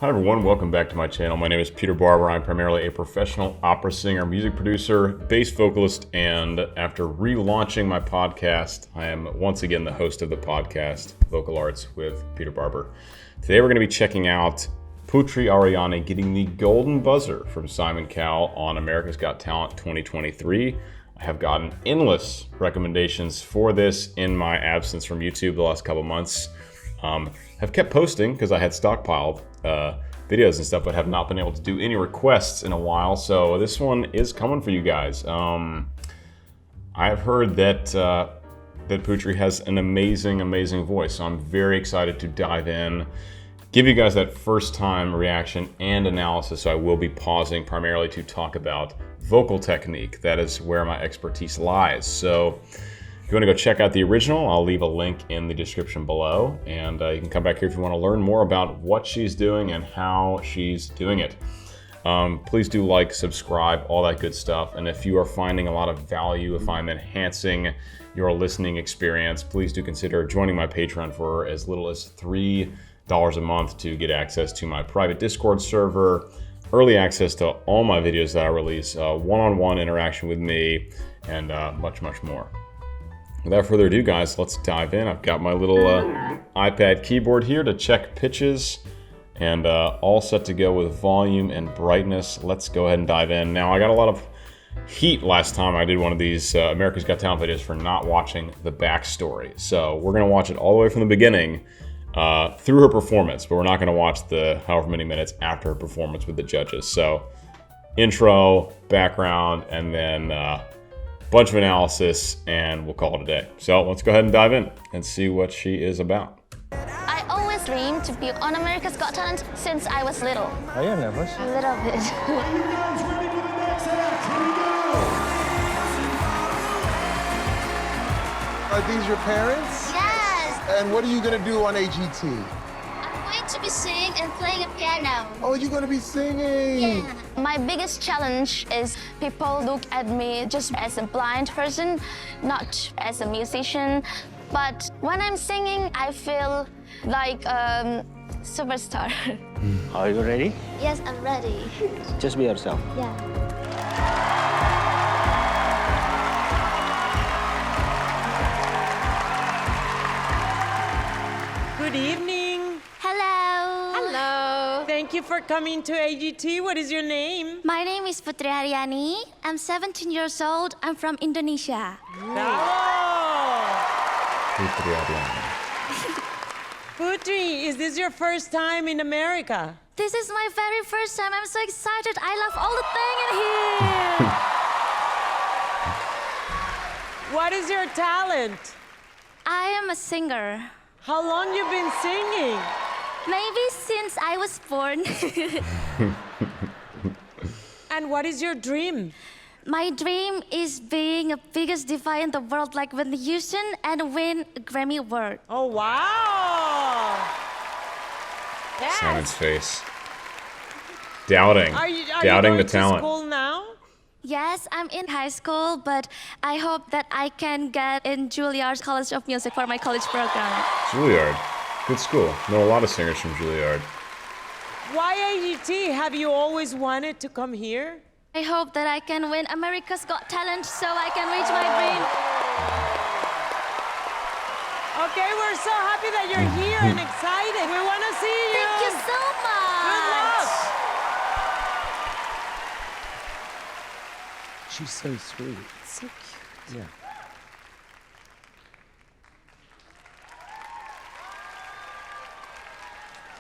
Hi everyone, welcome back to my channel. My name is Peter Barber. I'm primarily a professional opera singer, music producer, bass vocalist, and after relaunching my podcast, I am once again the host of the podcast, Vocal Arts with Peter Barber. Today we're going to be checking out Putri Ariani getting the golden buzzer from Simon Cowell on America's Got Talent 2023. I have gotten endless recommendations for this in my absence from YouTube the last couple months. Have kept posting because I had stockpiled videos and stuff, but have not been able to do any requests in a while. So this one is coming for you guys. I've heard that that Putri has an amazing voice. So I'm very excited to dive in, give you guys that first time reaction and analysis. So I will be pausing primarily to talk about vocal technique. That is where my expertise lies. So if you want to go check out the original, I'll leave a link in the description below, and you can come back here if you want to learn more about what she's doing and how she's doing it. Please do like, subscribe, all that good stuff. And if you are finding a lot of value, if I'm enhancing your listening experience, please do consider joining my Patreon for as little as $3 a month to get access to my private Discord server, early access to all my videos that I release, one-on-one interaction with me, and much more. Without further ado, guys, let's dive in. I've got my little iPad keyboard here to check pitches, and all set to go with volume and brightness. Let's go ahead and dive in. Now, I got a lot of heat last time I did one of these America's Got Talent videos for not watching the backstory. So we're gonna watch it all the way from the beginning through her performance, but we're not gonna watch the however many minutes after her performance with the judges. So intro, background, and then bunch of analysis, and we'll call it a day. So let's go ahead and dive in and see what she is about. I always dreamed to be on America's Got Talent since I was little. Are you nervous? A little bit. Are these your parents? Yes! And what are you gonna do on AGT? I'm going to be singing and playing a piano. Oh, you're gonna be singing. Yeah. My biggest challenge is people look at me just as a blind person, not as a musician. But when I'm singing, I feel like a superstar. Are you ready? Yes, I'm ready. Just be yourself. Yeah. Good evening. Hello. Hello. Thank you for coming to AGT. What is your name? My name is Putri Ariani. I'm 17 years old. I'm from Indonesia. Putri Ariani. Putri, is this your first time in America? This is my very first time. I'm so excited. I love all the things in here. What is your talent? I am a singer. How long you been singing? Maybe since I was born. And what is your dream? My dream is being the biggest diva in the world, like Whitney Houston, and win a Grammy Award. Oh, wow. Yes. Simon's face. Doubting. Are Doubting you the going talent. to school now? Yes, I'm in high school, but I hope that I can get in Juilliard College of Music for my college program. Juilliard. Good school. Know a lot of singers from Juilliard. Why AGT? Have you always wanted to come here? I hope that I can win America's Got Talent so I can reach my dream. Okay, we're so happy that you're here and excited. We want to see you. Thank you so much. Good luck. She's so sweet. So cute. Yeah.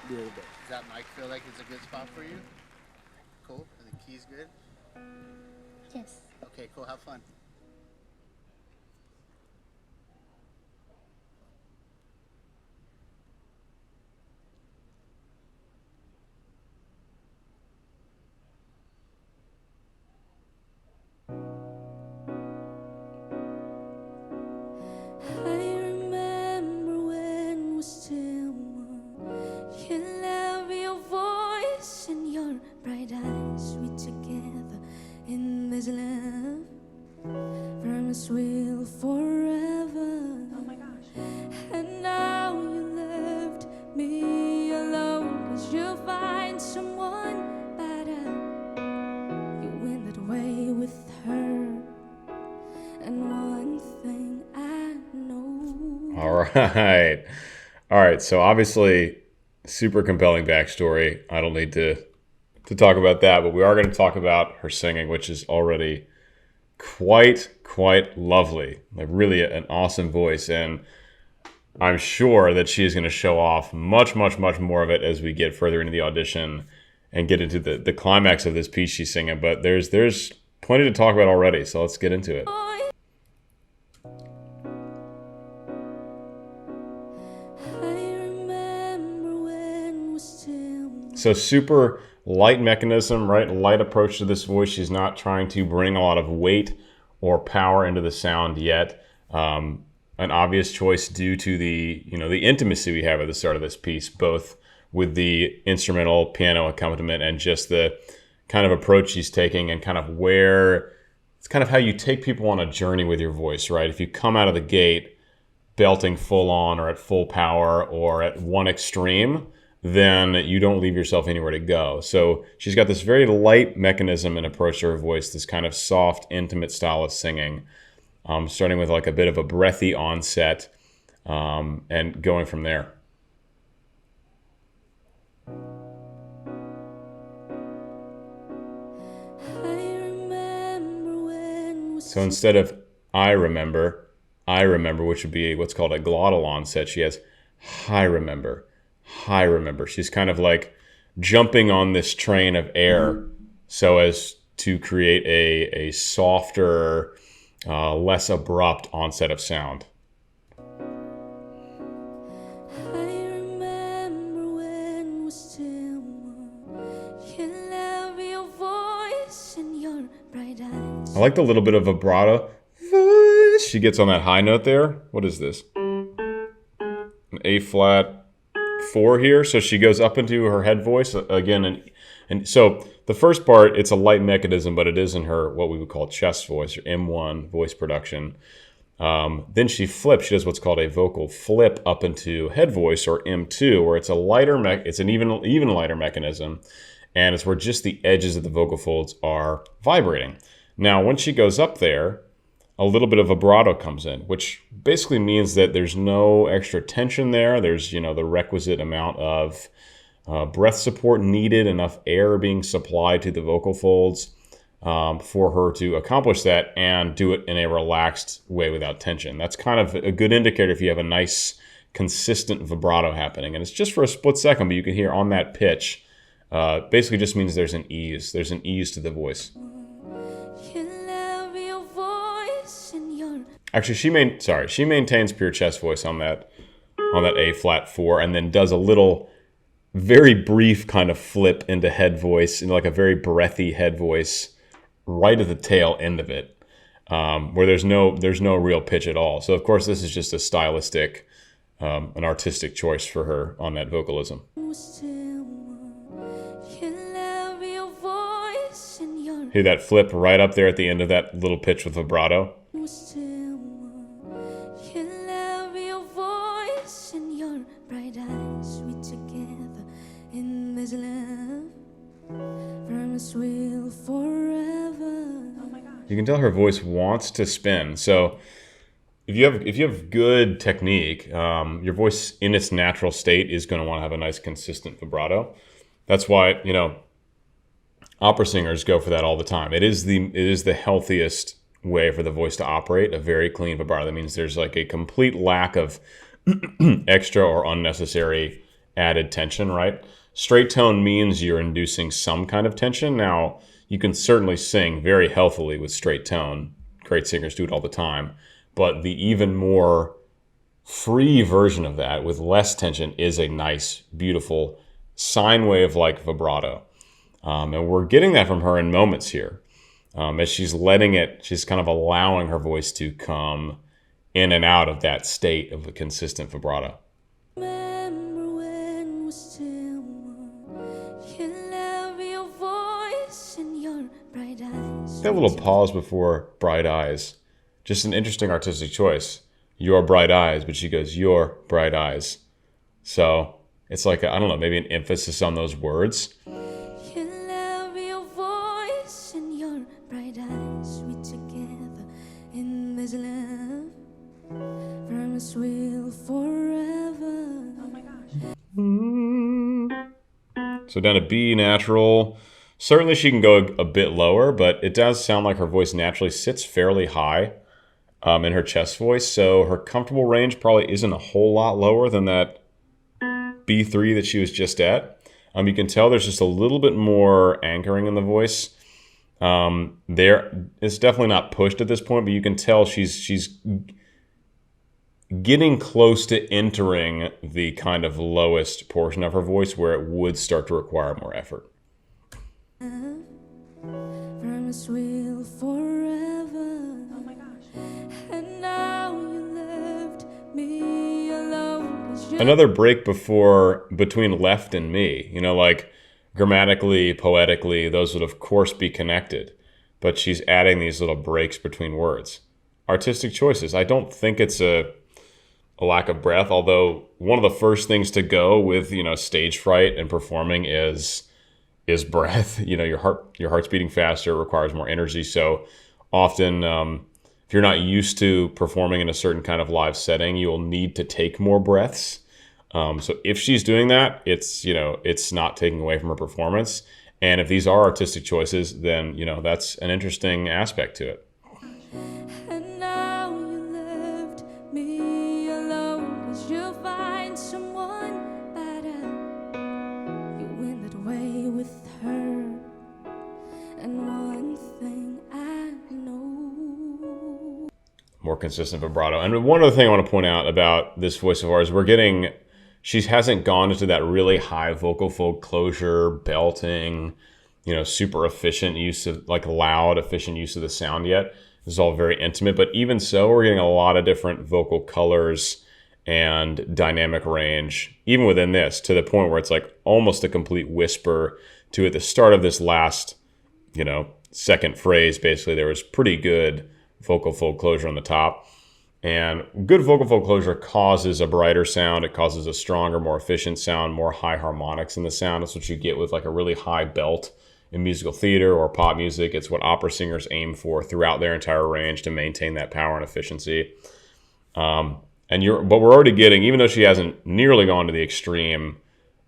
Does that mic feel like it's a good spot for you? Cool. And the key's good? Yes. Okay, cool. Have fun. Bright eyes, we together in this love. All right. All right. So obviously, super compelling backstory. I don't need to talk about that, but we are going to talk about her singing, which is already quite lovely. Like really an awesome voice. And I'm sure that she is going to show off much more of it as we get further into the audition and get into the climax of this piece she's singing. But there's plenty to talk about already, so let's get into it. So super light mechanism, right? Light approach to this voice. She's not trying to bring a lot of weight or power into the sound yet. An obvious choice due to the intimacy we have at the start of this piece, both with the instrumental piano accompaniment and just the kind of approach she's taking, and kind of where it's kind of how you take people on a journey with your voice, right? If you come out of the gate belting full on or at full power or at one extreme, then you don't leave yourself anywhere to go. So she's got this very light mechanism and approach to her voice, this kind of soft, intimate style of singing, starting with like a bit of a breathy onset and going from there. So instead of I remember, which would be what's called a glottal onset, she has I remember. She's kind of like jumping on this train of air so as to create a softer, less abrupt onset of sound. I like the little bit of vibrato voice she gets on that high note there. What is this? An A flat 4 here. So she goes up into her head voice again. And so the first part, it's a light mechanism, but it is in her what we would call chest voice or M1 voice production. Then she flips. She does what's called a vocal flip up into head voice or M2, where it's a lighter it's an even lighter mechanism, and it's where just the edges of the vocal folds are vibrating. Now, when she goes up there, a little bit of vibrato comes in, which basically means that there's no extra tension there. There's, the requisite amount of breath support needed, enough air being supplied to the vocal folds for her to accomplish that and do it in a relaxed way without tension. That's kind of a good indicator if you have a nice, consistent vibrato happening. And it's just for a split second, but you can hear on that pitch, basically just means there's an ease. There's an ease to the voice. Actually, she maintains pure chest voice on that A flat 4, and then does a little, very brief kind of flip into head voice, like a very breathy head voice, right at the tail end of it, where there's no real pitch at all. So of course, this is just a stylistic, an artistic choice for her on that vocalism. Hear that flip right up there at the end of that little pitch with vibrato. You can tell her voice wants to spin. So if you have good technique, your voice in its natural state is going to want to have a nice consistent vibrato. That's why, opera singers go for that all the time. It is the healthiest way for the voice to operate, a very clean vibrato. That means there's like a complete lack of extra or unnecessary added tension, right? Straight tone means you're inducing some kind of tension. Now, you can certainly sing very healthily with straight tone. Great singers do it all the time. But the even more free version of that with less tension is a nice, beautiful sine wave like vibrato. And we're getting that from her in moments here. As she's she's kind of allowing her voice to come in and out of that state of a consistent vibrato. That little pause before bright eyes, just an interesting artistic choice. Your bright eyes, but she goes, your bright eyes. So it's like, I don't know, maybe an emphasis on those words. So down to B natural. Certainly she can go a bit lower, but it does sound like her voice naturally sits fairly high in her chest voice. So her comfortable range probably isn't a whole lot lower than that B3 that she was just at. You can tell there's just a little bit more anchoring in the voice. It's definitely not pushed at this point, but you can tell she's getting close to entering the kind of lowest portion of her voice where it would start to require more effort. Promise we'll forever. Oh my gosh. And now you left me alone. Another break between left and me. You know, like grammatically, poetically, those would of course be connected. But she's adding these little breaks between words. Artistic choices. I don't think it's a lack of breath, although one of the first things to go with, you know, stage fright and performing is breath. You know, your heart's beating faster, it requires more energy. So often, if you're not used to performing in a certain kind of live setting, you'll need to take more breaths. So if she's doing that, it's not taking away from her performance. And if these are artistic choices, then, you know, that's an interesting aspect to it. And now you left me alone, 'cause you'll find someone better. You went that way with her. And one thing I know. More consistent vibrato. And one other thing I want to point out about this voice of ours, she hasn't gone into that really high vocal fold closure, belting, you know, super efficient use of, like loud, efficient use of the sound yet. This is all very intimate, but even so, we're getting a lot of different vocal colors and dynamic range, even within this, to the point where it's like almost a complete whisper to at the start of this last, you know, second phrase. Basically, there was pretty good vocal fold closure on the top. And good vocal fold closure causes a brighter sound. It causes a stronger, more efficient sound, more high harmonics in the sound. That's what you get with like a really high belt in musical theater or pop music. It's what opera singers aim for throughout their entire range to maintain that power and efficiency. But we're already getting, even though she hasn't nearly gone to the extreme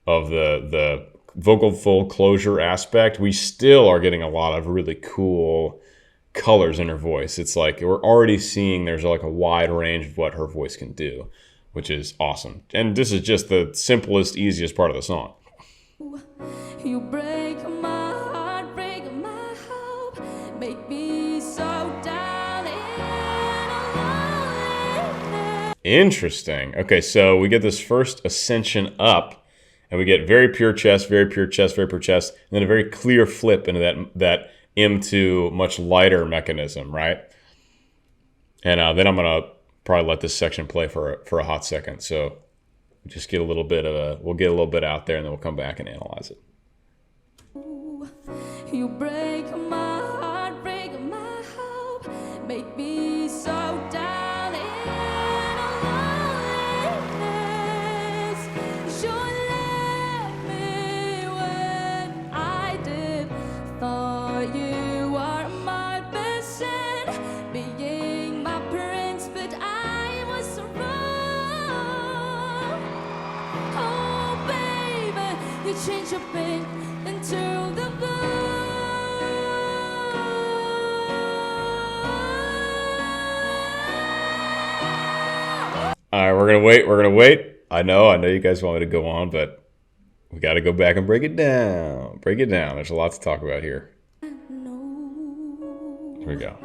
of the vocal fold closure aspect, we still are getting a lot of really cool colors in her voice. It's like we're already seeing there's like a wide range of what her voice can do, which is awesome. And this is just the simplest, easiest part of the song. You break my heart, break my hope, make me so down and alone. Interesting. Okay, so we get this first ascension up, and we get very pure chest, very pure chest, very pure chest, and then a very clear flip into that M2 much lighter mechanism, right? And then I'm gonna probably let this section play for a hot second. So just get a little bit we'll get a little bit out there, and then we'll come back and analyze it. You break my heart, break my hope, make me so down and alone. You left me when I did. Thought you were my best friend, being my prince, but I was wrong. Oh baby, you changed your pain into the blue. All right, we're gonna wait. I know you guys want me to go on, but we got to go back and break it down. There's a lot to talk about here. Here we go.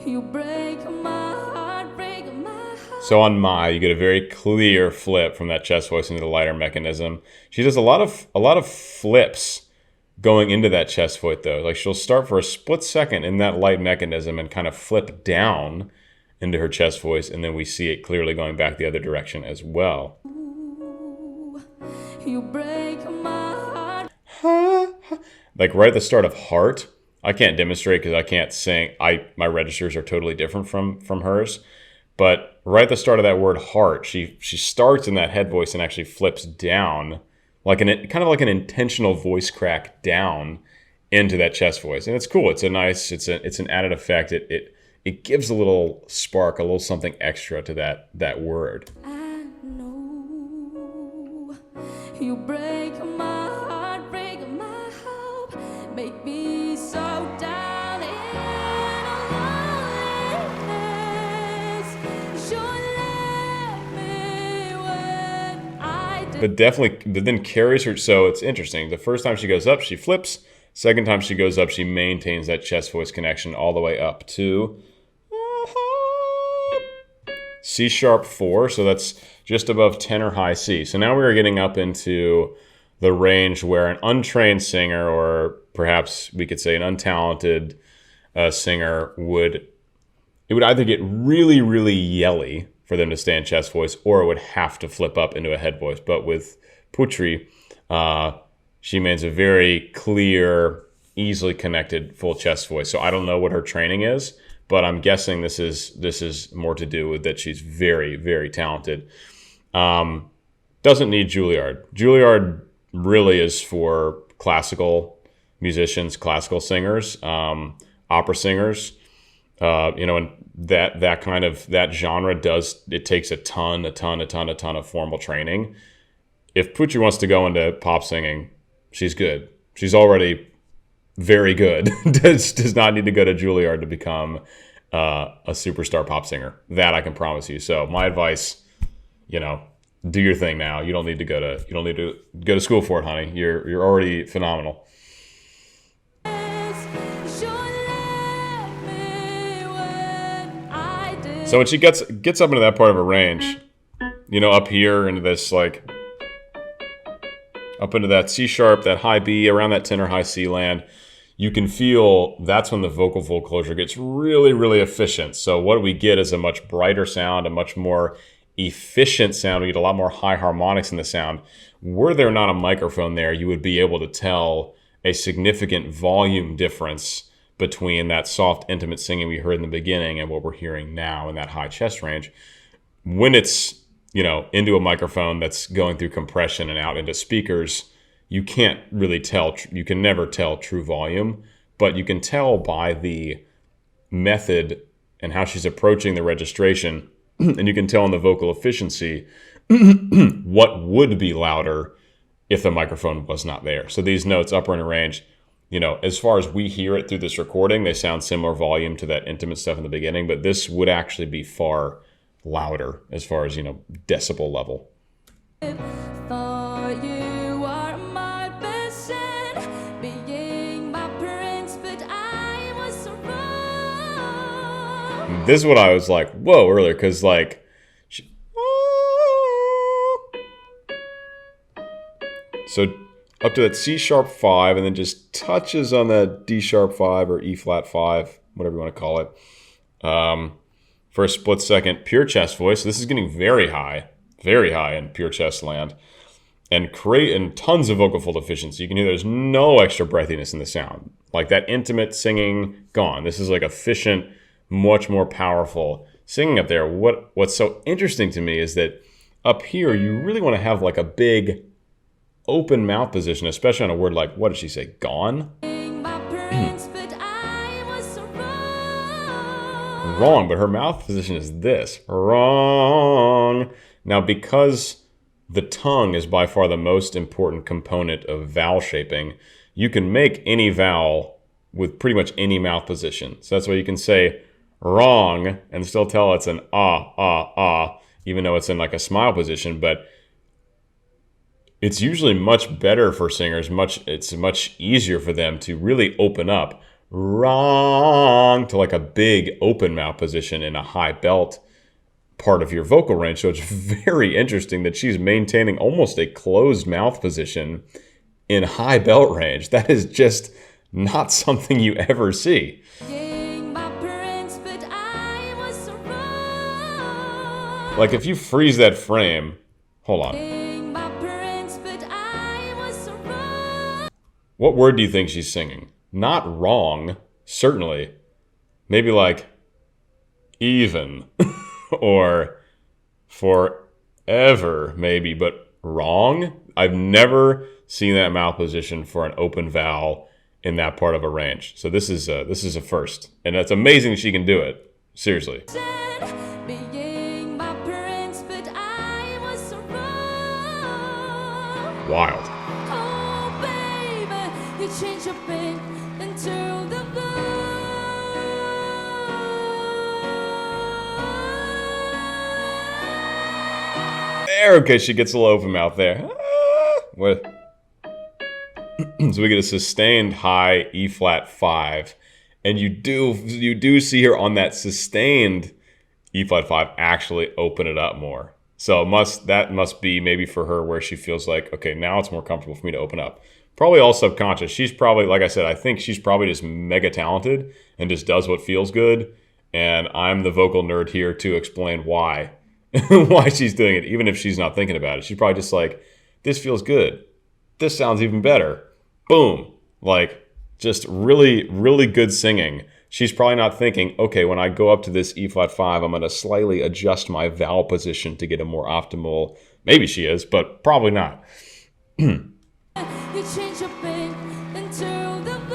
You break my heart, break my heart. So on my, you get a very clear flip from that chest voice into the lighter mechanism. She does a lot of flips going into that chest voice though. Like she'll start for a split second in that light mechanism and kind of flip down into her chest voice, and then we see it clearly going back the other direction as well. You break my heart. Like right at the start of heart, I can't demonstrate because I can't sing. My registers are totally different from hers. But right at the start of that word heart, she starts in that head voice and actually flips down, like kind of like an intentional voice crack down into that chest voice. And it's cool. It's an added effect. It gives a little spark, a little something extra to that word. I know you break my heart, break my but then carries her. So it's interesting. The first time she goes up, she flips. Second time she goes up, she maintains that chest voice connection all the way up to C sharp 4. So that's just above tenor high C. So now we are getting up into the range where an untrained singer, or perhaps we could say an untalented singer, would either get really, really yelly for them to stay in chest voice, or it would have to flip up into a head voice. But with Putri, she maintains a very clear, easily connected full chest voice. So I don't know what her training is, but I'm guessing this is more to do with that she's very, very talented. Doesn't need Juilliard. Juilliard really is for classical musicians, classical singers, opera singers. And that genre takes a ton of formal training. If Putri wants to go into pop singing, she's good. She's already very good. does not need to go to Juilliard to become a superstar pop singer. That I can promise you. So my advice, do your thing now. You don't need to go to school for it, honey. You're already phenomenal. So when she gets up into that part of her range, up here into this, like, up into that C sharp, that high B, around that tenor high C land, you can feel that's when the vocal fold closure gets really, really efficient. So what we get is a much brighter sound, a much more efficient sound. We get a lot more high harmonics in the sound. Were there not a microphone there, you would be able to tell a significant volume difference between that soft, intimate singing we heard in the beginning and what we're hearing now in that high chest range. When it's, into a microphone that's going through compression and out into speakers, you can't really tell. You can never tell true volume, but you can tell by the method and how she's approaching the registration, and you can tell in the vocal efficiency what would be louder if the microphone was not there. So these notes, upper and range, as far as we hear it through this recording, they sound similar volume to that intimate stuff in the beginning, but this would actually be far louder as far as, decibel level. Thought you were my best friend, being my prince, but I was wrong. This is what I was like, whoa, earlier, because so up to that C sharp 5, and then just touches on that D sharp 5 or E flat 5, whatever you want to call it, for a split second. Pure chest voice. So this is getting very high in pure chest land, and tons of vocal fold efficiency. You can hear there's no extra breathiness in the sound. Like that intimate singing, gone. This is like efficient, much more powerful singing up there. What's so interesting to me is that up here, you really want to have like a big open mouth position, especially on a word like, what did she say, gone? Wrong, but her mouth position is this. Wrong. Now, because the tongue is by far the most important component of vowel shaping, you can make any vowel with pretty much any mouth position. So that's why you can say wrong and still tell it's an ah, even though it's in like a smile position. But it's usually much better for singers. It's much easier for them to really open up wrong to like a big open mouth position in a high belt part of your vocal range. So it's very interesting that she's maintaining almost a closed mouth position in high belt range. That is just not something you ever see. Like if you freeze that frame, hold on. What word do you think she's singing? Not wrong, certainly. Maybe like even or forever, maybe, but wrong? I've never seen that mouth position for an open vowel in that part of a range. So this is a first, and it's amazing she can do it. Seriously. Wild. Change your pain into the blue. there. Okay, she gets a little open mouth there. What? So we get a sustained high E flat 5, and you do see her on that sustained E flat 5 actually open it up more. So that must be maybe for her where she feels like, okay, now it's more comfortable for me to open up. Probably all subconscious. She's probably, like I said, I think she's probably just mega talented and just does what feels good. And I'm the vocal nerd here to explain why why she's doing it, even if she's not thinking about it. She's probably just like, this feels good. This sounds even better. Boom. Like, just really, really good singing. She's probably not thinking, okay, when I go up to this E flat 5, I'm going to slightly adjust my vowel position to get a more optimal. Maybe she is, but probably not. You change your pain into the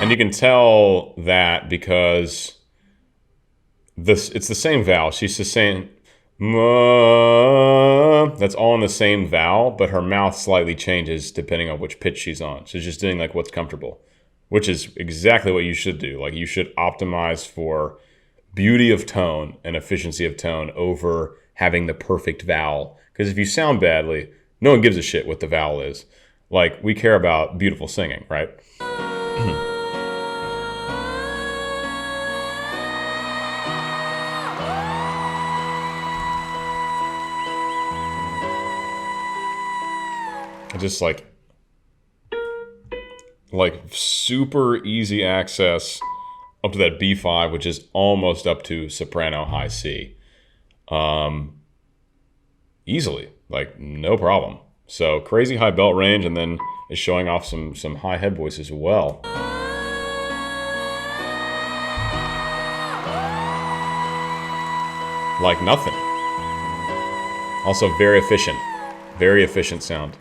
And you can tell that because it's the same vowel. She's just saying, that's all in the same vowel, but her mouth slightly changes depending on which pitch she's on. So she's just doing like what's comfortable, which is exactly what you should do. Like, you should optimize for beauty of tone and efficiency of tone over having the perfect vowel. Because if you sound badly, no one gives a shit what the vowel is. Like, we care about beautiful singing, right? Just like super easy access up to that B5, which is almost up to soprano high C. Easily, like no problem. So crazy high belt range, and then is showing off some high head voice as well. Like nothing. Also very efficient sound.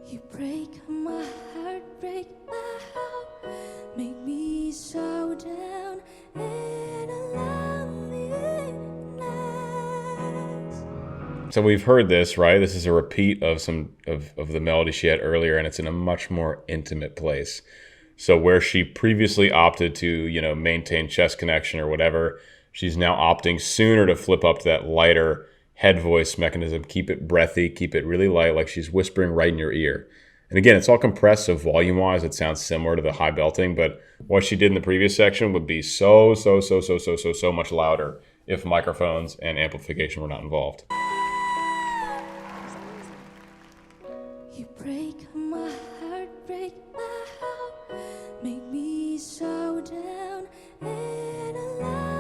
You break my heart, break my heart, make me so down and alone. So we've heard this, right? This is a repeat of some of the melody she had earlier, and it's in a much more intimate place. So where she previously opted to, maintain chest connection or whatever, she's now opting sooner to flip up to that lighter head voice mechanism. Keep it breathy, keep it really light, like she's whispering right in your ear. And again, it's all compressed, so volume-wise, it sounds similar to the high belting, but what she did in the previous section would be so much louder if microphones and amplification were not involved. You break my heart, break my heart, make me so down and alone.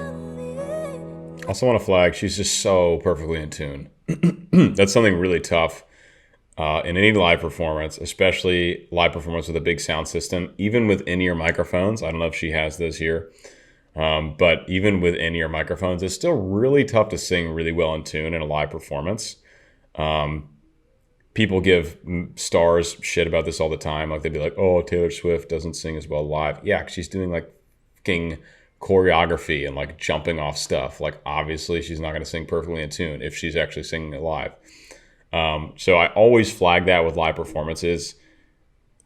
Also want to flag, she's just so perfectly in tune. That's something really tough in any live performance, especially live performance with a big sound system, even with in-ear microphones. I don't know if she has those here, but even with in-ear microphones, it's still really tough to sing really well in tune in a live performance. People give stars shit about this all the time. Like, they'd be like, oh, Taylor Swift doesn't sing as well live. Yeah, she's doing like fucking choreography and like jumping off stuff. Like, obviously she's not going to sing perfectly in tune if she's actually singing it live. So I always flag that with live performances.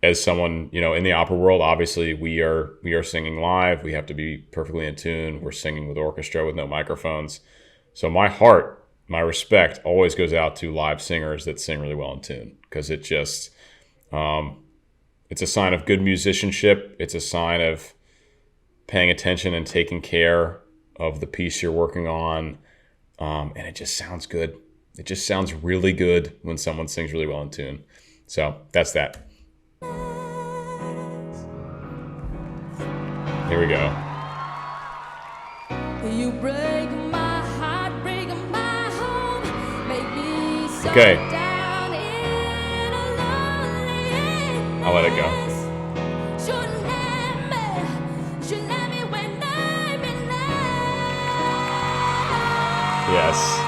As someone, in the opera world, obviously we are singing live. We have to be perfectly in tune. We're singing with orchestra with no microphones. So my respect always goes out to live singers that sing really well in tune, because it just, it's a sign of good musicianship. It's a sign of paying attention and taking care of the piece you're working on. And it just sounds good. It just sounds really good when someone sings really well in tune. So that's that. Here we go. You break my heart, break my home, make me so Okay. down and alone. I'll let it go. Should let me when I'm in love. Yes.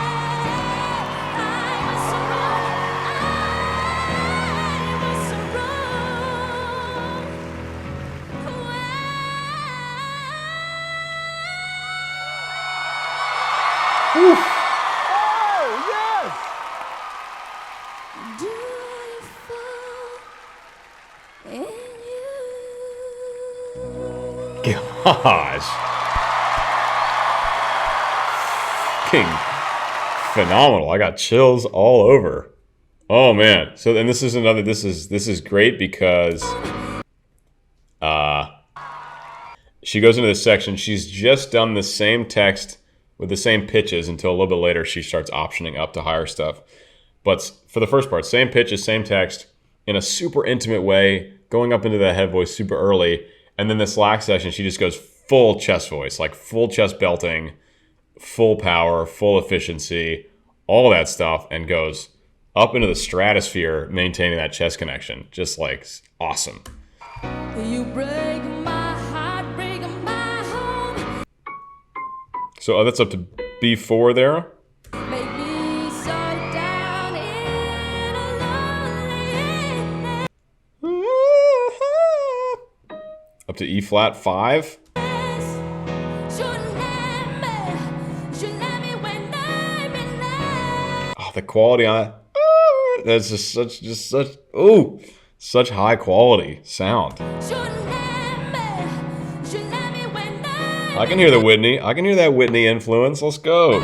gosh. King. Phenomenal. I got chills all over. Oh man. So then this is another, this is great because she goes into this section. She's just done the same text with the same pitches until a little bit later she starts optioning up to higher stuff. But for the first part, same pitches, same text in a super intimate way, going up into that head voice super early. And then this last section, she just goes full chest voice, like full chest belting, full power, full efficiency, all that stuff, and goes up into the stratosphere, maintaining that chest connection. Just like awesome. You break my heart, break my home. So that's up to B4 there. Make me so down in a lonely Up to E flat 5. Oh, the quality on it. That's just such such high quality sound. I can hear the Whitney. I can hear that Whitney influence. Let's go.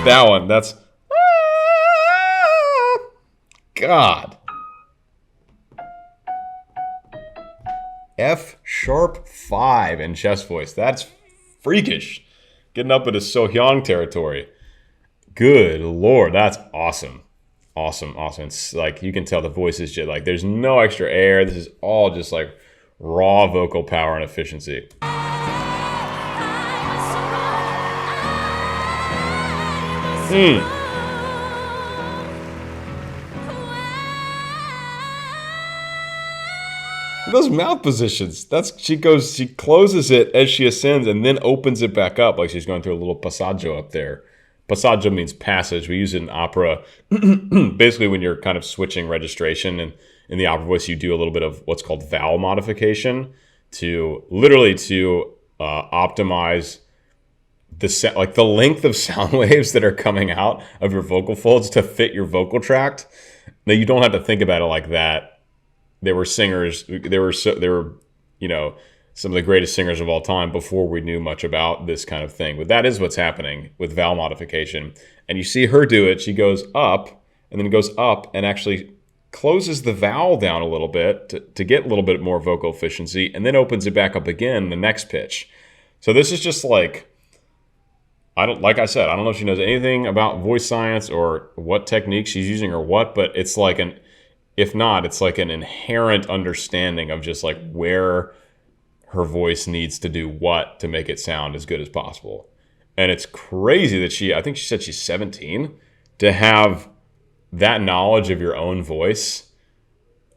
That one. That's God. F sharp 5 in chest voice. That's freakish. Getting up into Sohyang territory. Good Lord, that's awesome. Awesome. It's like you can tell the voice is just like there's no extra air. This is all just like raw vocal power and efficiency. Those mouth positions. She closes it as she ascends and then opens it back up like she's going through a little passaggio up there. Passaggio means passage. We use it in opera. Basically, when you're kind of switching registration, and in the opera voice, you do a little bit of what's called vowel modification to optimize the length of sound waves that are coming out of your vocal folds to fit your vocal tract. Now, you don't have to think about it like that. There were singers. There were some of the greatest singers of all time before we knew much about this kind of thing. But that is what's happening with vowel modification. And you see her do it. She goes up and then goes up and actually closes the vowel down a little bit to get a little bit more vocal efficiency, and then opens it back up again the next pitch. So this is just like, like I said, I don't know if she knows anything about voice science or what technique she's using or what, but it's like if not, it's like an inherent understanding of just like where her voice needs to do what to make it sound as good as possible. And it's crazy that I think she said she's 17, to have that knowledge of your own voice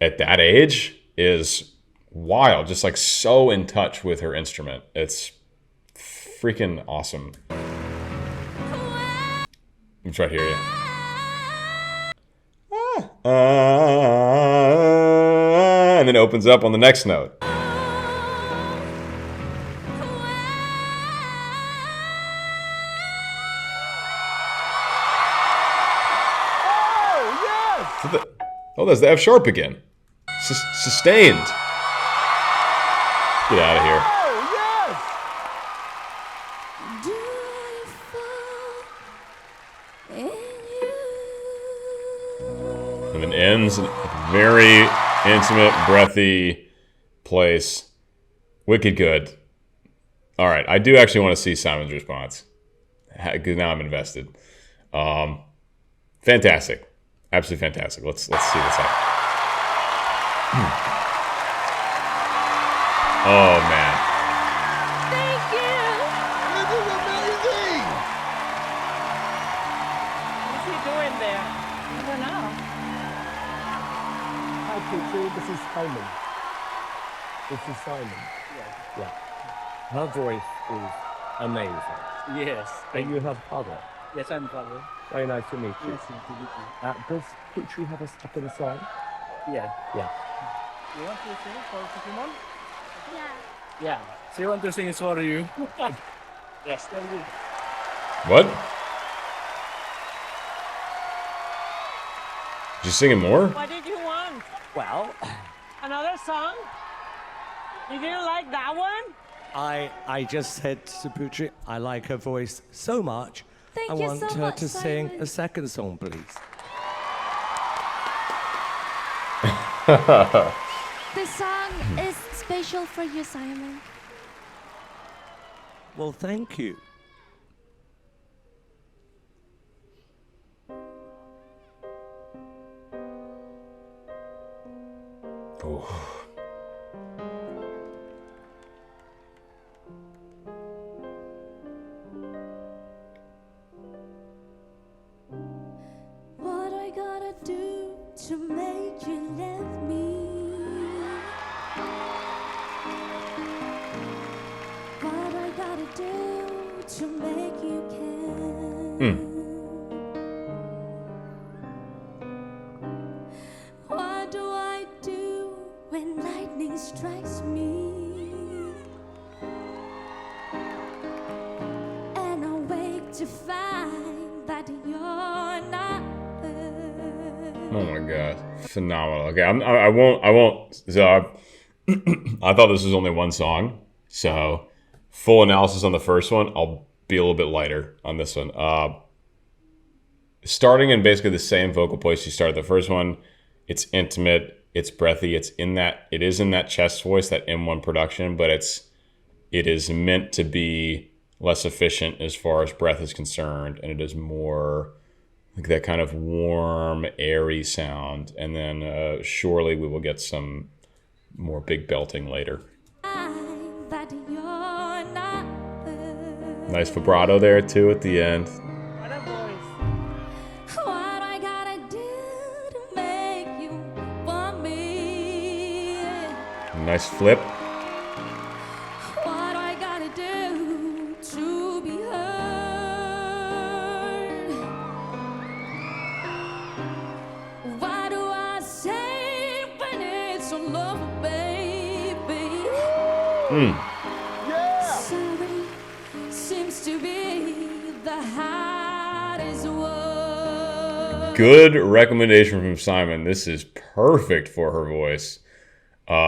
at that age is wild. Just like so in touch with her instrument. It's freaking awesome. Let me try to hear you. And then it opens up on the next note. There's the F sharp again. Sustained. Get out of here. And then ends in a very intimate, breathy place. Wicked good. All right, I do actually want to see Simon's response, because now I'm invested. Fantastic. Absolutely fantastic. Let's see what's up. Oh man. Thank you. This is amazing. What's he doing there? I don't know. Hi, Putri. This is Simon. Yeah. Her voice is amazing. Yes. And you have father. Yes, I'm father. Very nice to meet you. Yes, to meet you. Does Putri have a step in the song? Yeah. Yeah. You want to sing for Pokemon? Yeah. Yeah. She want to sing for you. Yes, thank you. What? You singing more? What did you want? Well, Another song? You didn't like that one? I just said to Putri, I like her voice so much. Thank I you want so her much, to sing Simon. a second song, please. This song is special for you, Simon. Well, thank you. Oh. What I gotta do to make you love me? What I gotta do to make you care? What do I do when lightning strikes me? And I wake to find that you're not there. Oh my god, phenomenal. Okay, I won't. So I thought this was only one song. So full analysis on the first one. I'll be a little bit lighter on this one. Starting in basically the same vocal place you started the first one. It's intimate. It's breathy. It is in that chest voice, that M1 production, but it is meant to be less efficient as far as breath is concerned, and it is more like that kind of warm, airy sound. And then surely we will get some more big belting later. That you're not there. Nice vibrato there too at the end. What a voice. What I gotta do to make you want me? Nice flip. What I gotta do to be heard? What do I say when it's all over, baby? Sorry seems to be the hardest word. Good recommendation from Simon. This is perfect for her voice.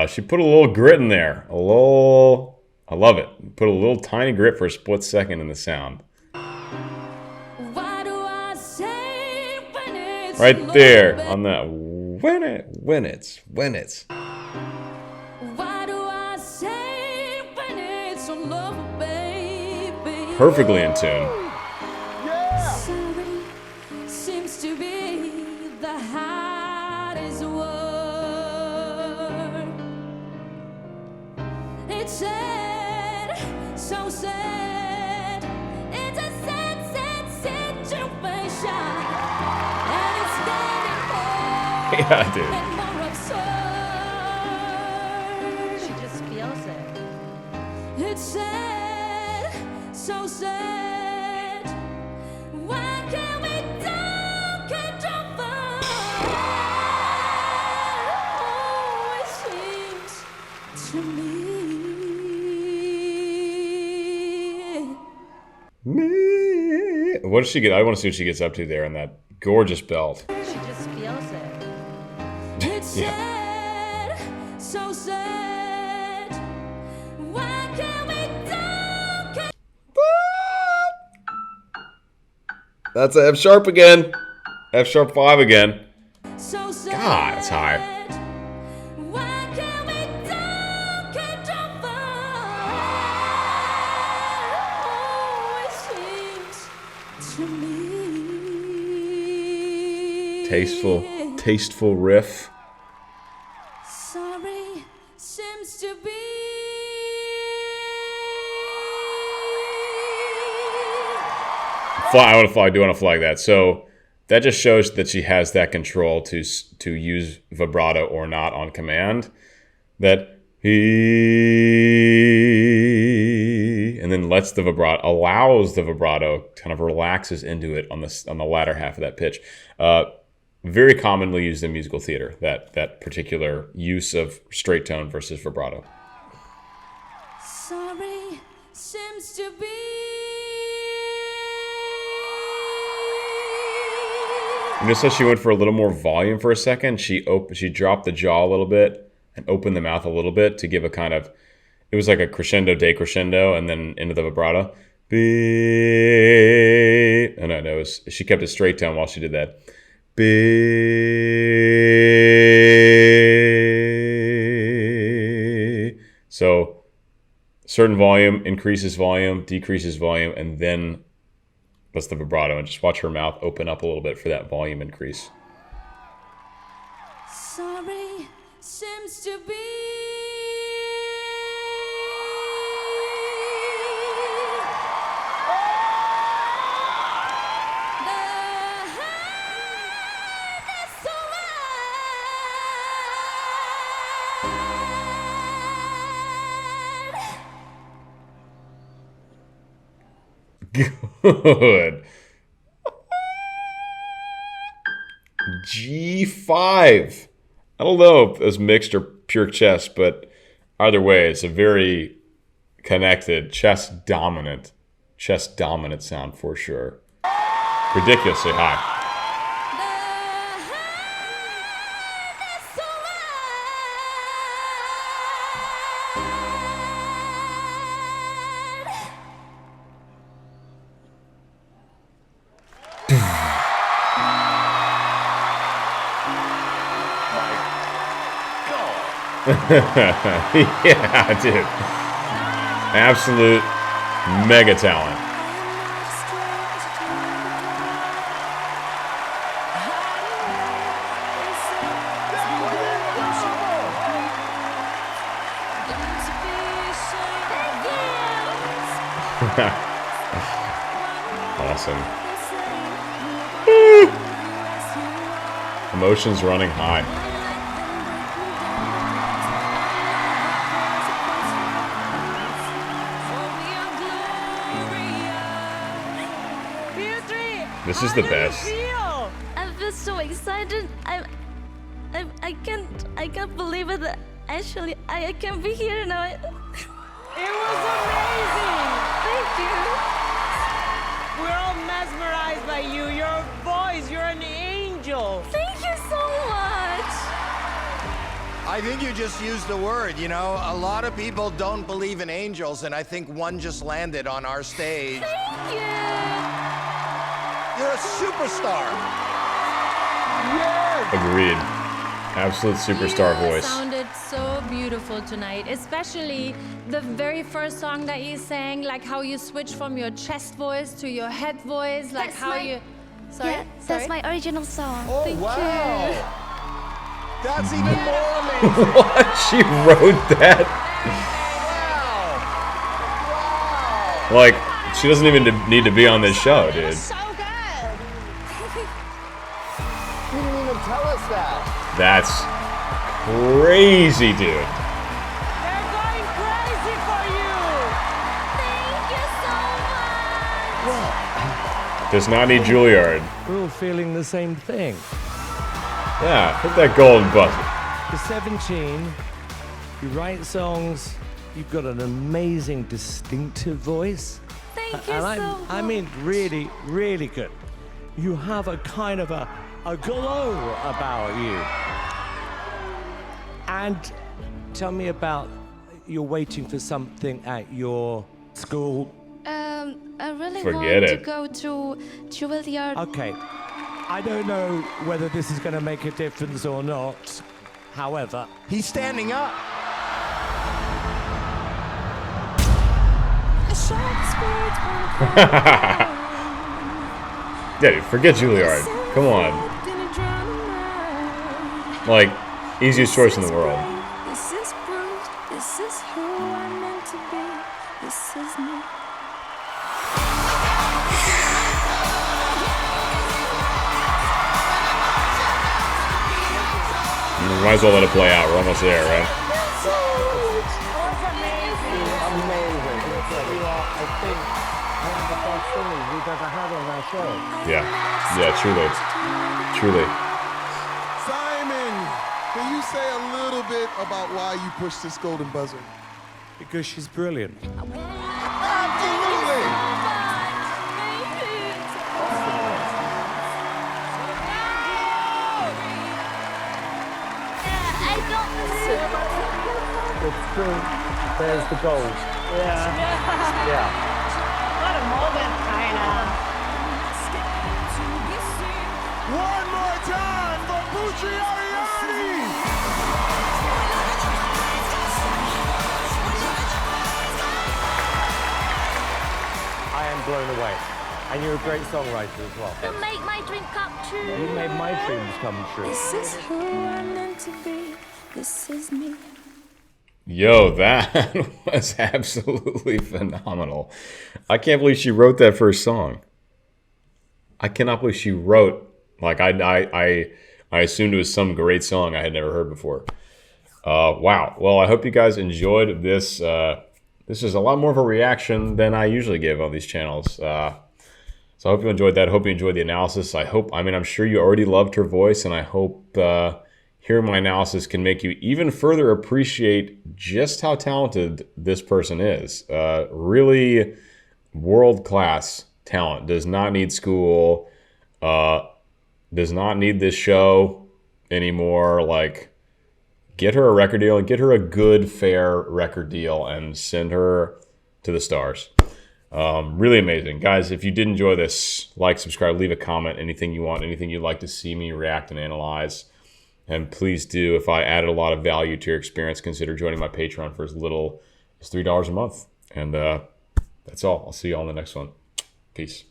She put a little grit in there. I love it. Put a little tiny grit for a split second in the sound. What do I say when it's Right all there over, on that when it's. What do I say when it's all over, baby? Perfectly in tune. Sorry seems to be the hardest word. It's sad, so sad. It's a sad, sad situation, and it's getting more Yeah, dude. and more absurd. She just feels it. It's sad, so sad. Why can't we talk it over? Oh, it seems to me. What does she get? I want to see what she gets up to there on that gorgeous belt. She just feels it. It's Yeah. sad, so sad. Why can't we talk it? That's a F sharp again. F sharp 5 again. So sad. God, it's high. Why can't we talk it over? Oh, it seems to me. Tasteful riff. Sorry seems to be. I do want to flag that. So that just shows that she has that control to use vibrato or not on command. That he, and then lets the vibrato, allows the vibrato, kind of relaxes into it on the latter half of that pitch. Very commonly used in musical theater, that particular use of straight tone versus vibrato. Sorry seems to be. You notice how she went for a little more volume for a second? She dropped the jaw a little bit and opened the mouth a little bit to give a kind of, it was like a crescendo, decrescendo, and then into the vibrato. And I know she kept it straight tone while she did that. So certain volume, increases volume, decreases volume, and then that's the vibrato. And just watch her mouth open up a little bit for that volume increase. Sorry seems to be Good. G5. I don't know if it was mixed or pure chest, but either way, it's a very connected, chest dominant sound for sure. Ridiculously high. Yeah, dude. Absolute mega talent. Awesome. Emotions running high. This is the best. I feel so excited. I can't believe it. Actually, I can't be here now. It was amazing. Thank you. We're all mesmerized by you. Your voice, you're an angel. Thank you so much. I think you just used the word, you know. A lot of people don't believe in angels, and I think one just landed on our stage. Thank you. You're a superstar. Yes. Agreed. Absolute superstar voice. Sounded so beautiful tonight, especially the very first song that you sang, like how you switched from your chest voice to your head voice, like That's how my- you. Sorry, Yeah, that's my original song. Oh, Thank wow. you. That's even more amazing. What? She wrote that? Wow. Like, she doesn't even need to be on this show, dude. So good. You didn't even tell us that. That's crazy, dude. They're going crazy for you. Thank you so much. Does not need Juilliard. We're all feeling the same thing. Yeah, hit that golden button. You're 17, you write songs, you've got an amazing, distinctive voice. Thank you And so much. I mean, really, really good. You have a kind of a glow about you. And tell me about, you're waiting for something at your school. I really Forget want to it. go to Juilliard. Okay, I don't know whether this is going to make a difference or not. However, He's standing up. Yeah, dude, forget Juilliard. Come on. Like, easiest choice in the world. This is Bruce. This is who I'm meant to be. This is me. You might as well let it play out. We're almost there, right? amazing. You are, I think, one of the best singers we've ever had on our show. Yeah. Yeah, truly. Truly. Simon, can you say a little bit about why you pushed this golden buzzer? Because she's brilliant. Absolutely. There's the gold. Yeah. What a moment, kinda. One more time for Putri Ariani! I am blown away. And you're a great songwriter as well. You make my dream come true. You made my dreams come true. This is who I'm meant to be. This is me. Yo, that was absolutely phenomenal. I can't believe she wrote that first song. I cannot believe she wrote, like, I assumed it was some great song I had never heard before. Wow. Well, I hope you guys enjoyed this. This is a lot more of a reaction than I usually give on these channels. So I hope you enjoyed that. I hope you enjoyed the analysis. I'm sure you already loved her voice, and I hope hearing my analysis can make you even further appreciate just how talented this person is. Really world-class talent. Does not need school. Does not need this show anymore. Like, get her a record deal and get her a good, fair record deal and send her to the stars. Really amazing. Guys, if you did enjoy this, like, subscribe, leave a comment, anything you want, anything you'd like to see me react and analyze. And please do, if I added a lot of value to your experience, consider joining my Patreon for as little as $3 a month. And that's all. I'll see you all in the next one. Peace.